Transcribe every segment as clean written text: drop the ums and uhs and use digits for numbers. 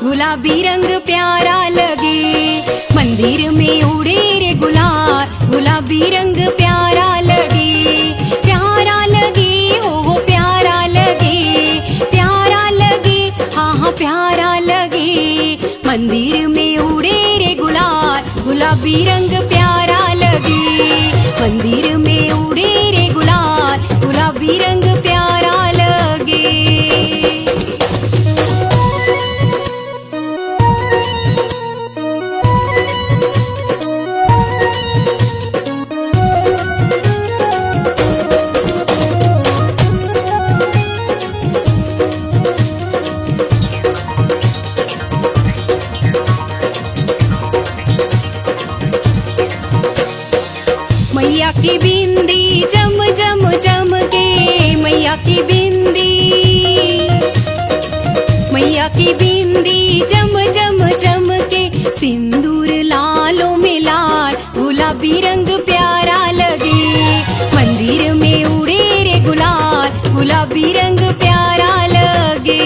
गुलाबी रंग प्यारा लगे, मंदिर में उड़े रे गुलाल, गुलाबी रंग प्यारा लगे, प्यारा लगे हो प्यारा लगे, प्यारा लगे हाँ हाँ प्यारा लगे। मंदिर में उड़े रे गुलाल, गुलाबी रंग प्यारा लगे, मंदिर में उड़े रे गुलाल, गुलाबी रंग प्यारा लगे। मैया की बिंदी जम जम जम के, मैया की बिंदी, मैया की बिंदी जम जम जम के, सिंदूर लालों में लाल, गुलाबी रंग प्यारा लगे। मंदिर में उड़े रे गुलाल, गुलाबी रंग प्यारा लगे।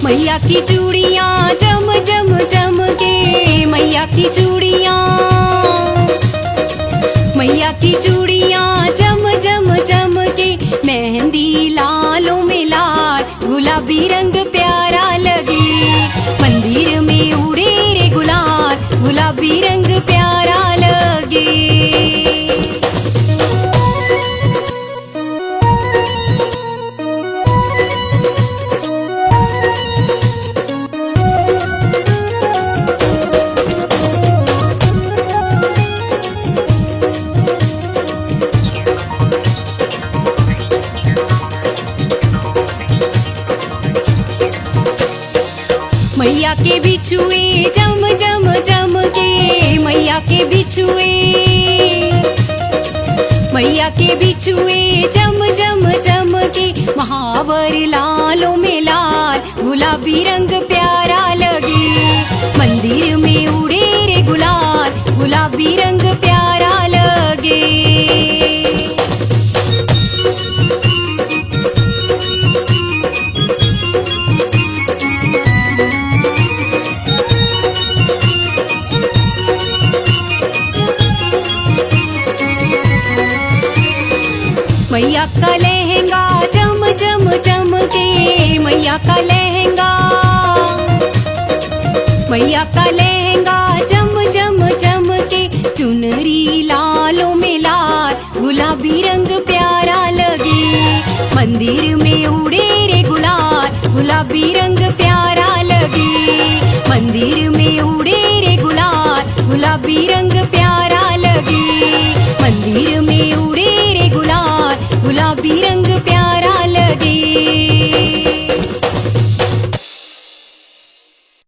मैया की चूड़ियाँ जम जम जम के, मैया की चूड़ियाँ, मैया की चूड़ियाँ जम जम जम के, मेहंदी लालों में लाल, गुलाबी रंग प्यारा लगे। मंदिर में उड़े रे गुलाल, गुलाबी रंग प्यारा लगे। मैया के बिछुए जम जम जम के, मैया के बिछुए, मैया के बिछुए जम जम जम के, महावर लालों में लाल, गुलाबी रंग प्यारा लगे। मंदिर में उड़े रे गुलाल, गुलाबी रंग प्यारा लगे। मैया का लहंगा जम जम जम के, मैया का लहंगा, मैया का लहंगा जम जम जम